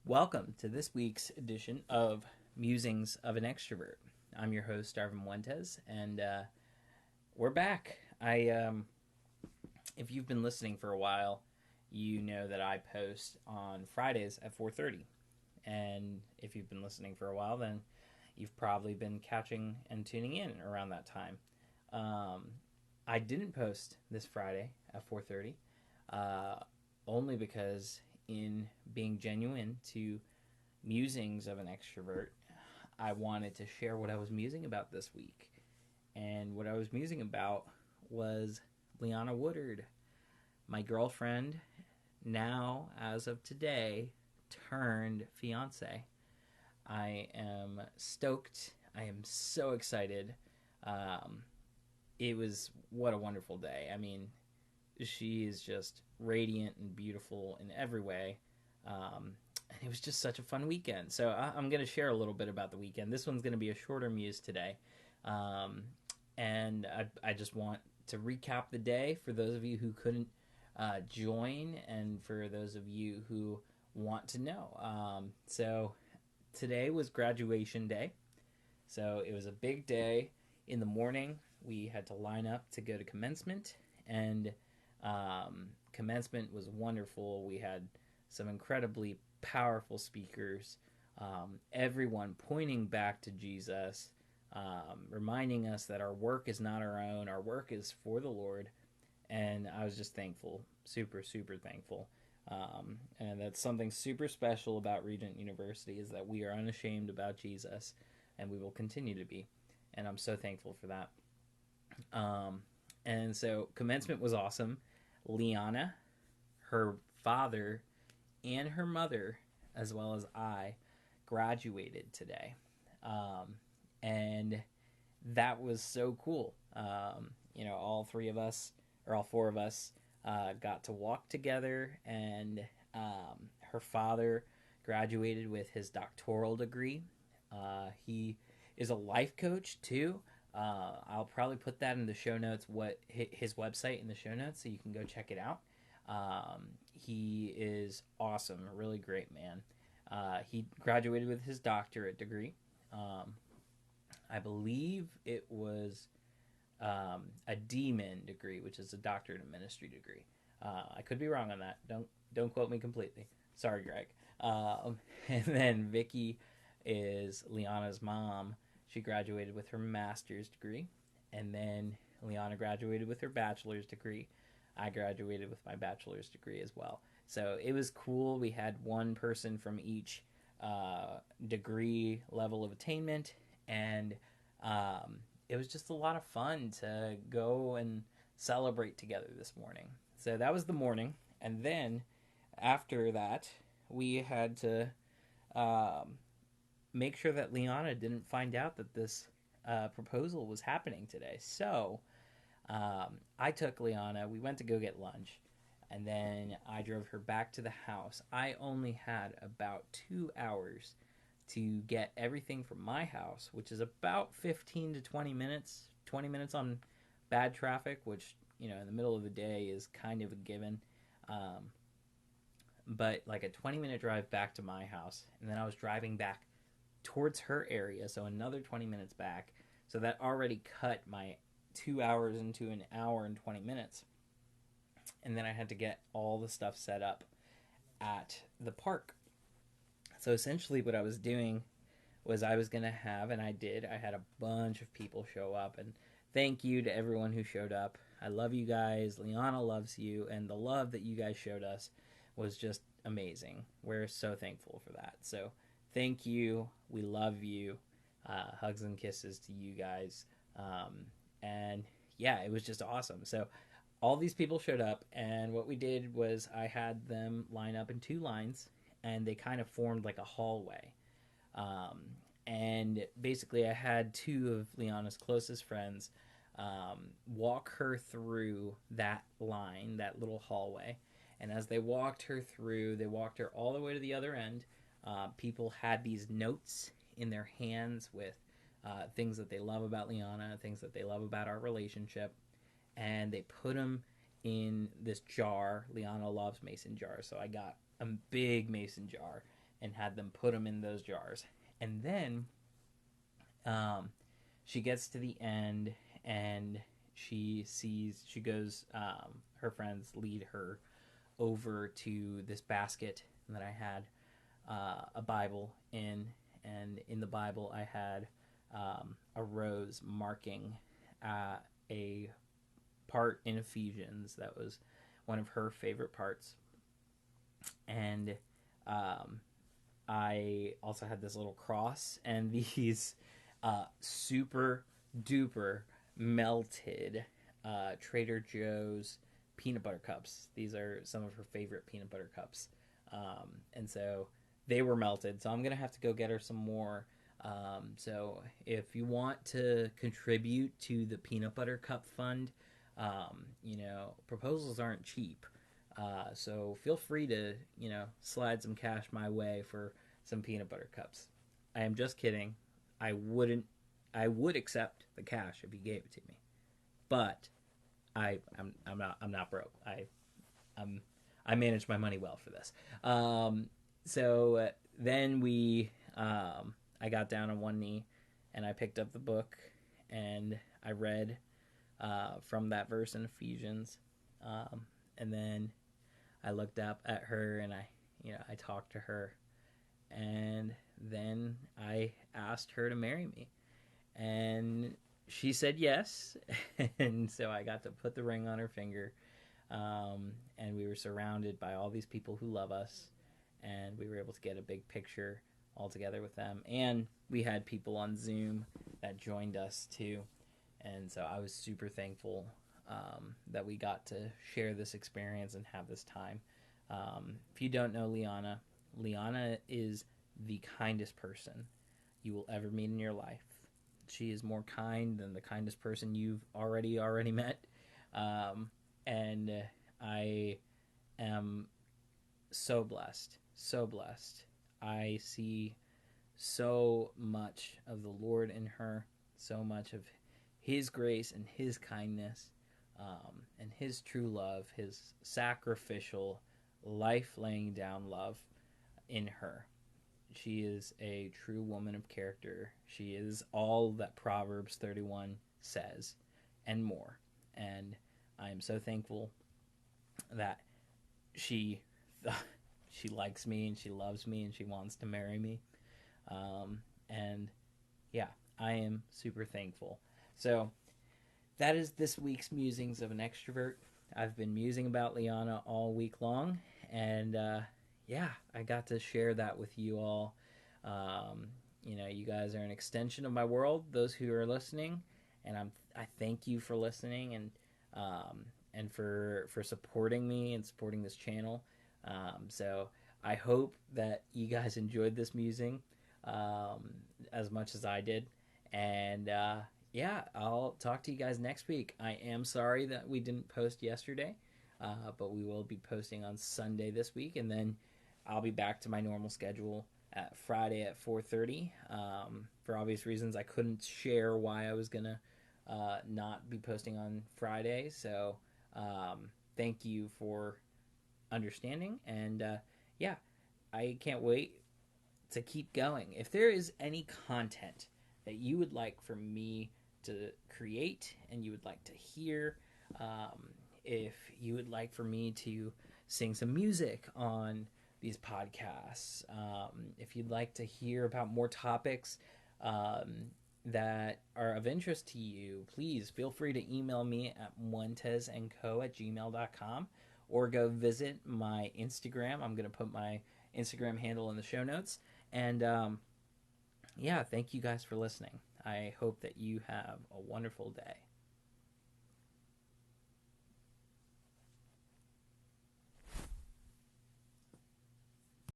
Welcome to this week's edition of Musings of an Extrovert. I'm your host, Darvin, and we're back. If you've been listening for a while, you know that I post on Fridays at 4:30, and if you've been listening for a while, then you've probably been catching and tuning in around that time. I didn't post this Friday at 4:30, only because in being genuine to musings of an extrovert, I wanted to share what I was musing about this week. And what I was musing about was Liana Woodard, my girlfriend, now, as of today, turned fiance. I am stoked. I am so excited. It was, what a wonderful day. I mean, she is just radiant and beautiful in every way. And it was just such a fun weekend. So I'm going to share a little bit about the weekend. This one's going to be a shorter muse today. And I just want to recap the day for those of you who couldn't join and for those of you who want to know. So today was graduation day. So it was a big day. In the morning, we had to line up to go to commencement, and commencement was wonderful. We had some incredibly powerful speakers, everyone pointing back to Jesus, reminding us that our work is not our own, our work is for the Lord. And I was just thankful, super, super thankful. And that's something super special about Regent University, is that we are unashamed about Jesus, and we will continue to be. And I'm so thankful for that. And so commencement was awesome. Liana, her father, and her mother, as well as I, graduated today. And that was so cool. All three of us, or all four of us, got to walk together, and her father graduated with his doctoral degree. He is a life coach, too. I'll probably put that in the show notes, his website in the show notes, so you can go check it out. He is awesome, a really great man. He graduated with his doctorate degree. I believe it was a DMin degree, which is a doctorate of ministry degree. I could be wrong on that. Don't quote me completely. Sorry, Greg. And then Vicky is Liana's mom. She graduated with her master's degree, and then Liana graduated with her bachelor's degree. I graduated with my bachelor's degree as well. So it was cool. We had one person from each degree level of attainment, and it was just a lot of fun to go and celebrate together this morning. So that was the morning, and then after that, we had to make sure that Liana didn't find out that this proposal was happening today. So I took Liana, we went to go get lunch, and then I drove her back to the house. I only had about 2 hours to get everything from my house, which is about 15 to 20 minutes, 20 minutes on bad traffic, which, in the middle of the day is kind of a given. But like a 20-minute drive back to my house, and then I was driving back towards her area, so another 20 minutes back. So that already cut my 2 hours into an hour and 20 minutes. And then I had to get all the stuff set up at the park. So essentially what I was doing was I was going to have, and I had a bunch of people show up. And thank you to everyone who showed up. I love you guys. Liana loves you. And the love that you guys showed us was just amazing. We're so thankful for that. So thank you. We love you. Hugs and kisses to you guys. And yeah, it was just awesome. So all these people showed up, and what we did was I had them line up in two lines, and they kind of formed like a hallway. And basically I had two of Liana's closest friends walk her through that line, that little hallway. And as they walked her through, they walked her all the way to the other end. People had these notes in their hands with things that they love about Liana, things that they love about our relationship, and they put them in this jar. Liana loves mason jars, so I got a big mason jar, and had them put them in those jars. And then she gets to the end, and she goes, her friends lead her over to this basket that I had a Bible in, and in the Bible I had a rose marking a part in Ephesians that was one of her favorite parts. And I also had this little cross and these super duper melted Trader Joe's peanut butter cups. These are some of her favorite peanut butter cups. And so they were melted. So I'm going to have to go get her some more. So if you want to contribute to the peanut butter cup fund, proposals aren't cheap. So feel free to, slide some cash my way for some peanut butter cups. I am just kidding. I would accept the cash if you gave it to me, but I'm not broke. I manage my money well for this. So then I got down on one knee and I picked up the book and I read from that verse in Ephesians. And then I looked up at her and I talked to her, and then I asked her to marry me, and she said yes. And so I got to put the ring on her finger, and we were surrounded by all these people who love us, and we were able to get a big picture all together with them, and we had people on Zoom that joined us too. And so I was super thankful that we got to share this experience and have this time. If you don't know Liana is the kindest person you will ever meet in your life. She is more kind than the kindest person you've already met. And I am so blessed, so blessed. I see so much of the Lord in her, so much of His grace and His kindness, and His true love, His sacrificial, life-laying down love in her. She is a true woman of character. She is all that Proverbs 31 says and more. And I am so thankful that she likes me and she loves me and she wants to marry me. And yeah, I am super thankful. So that is this week's Musings of an Extrovert. I've been musing about Liana all week long, and I got to share that with you all. You guys are an extension of my world, those who are listening, and I thank you for listening and for supporting me and supporting this channel. So I hope that you guys enjoyed this musing as much as I did, and I'll talk to you guys next week. I am sorry that we didn't post yesterday, but we will be posting on Sunday this week, and then I'll be back to my normal schedule at Friday at 4:30. For obvious reasons, I couldn't share why I was gonna not be posting on Friday, so thank you for understanding, and I can't wait to keep going. If there is any content that you would like for me to create and you would like to hear, if you would like for me to sing some music on these podcasts, if you'd like to hear about more topics that are of interest to you, please feel free to email me at montezandco@gmail.com or go visit my Instagram. I'm going to put my Instagram handle in the show notes. And thank you guys for listening. I hope that you have a wonderful day.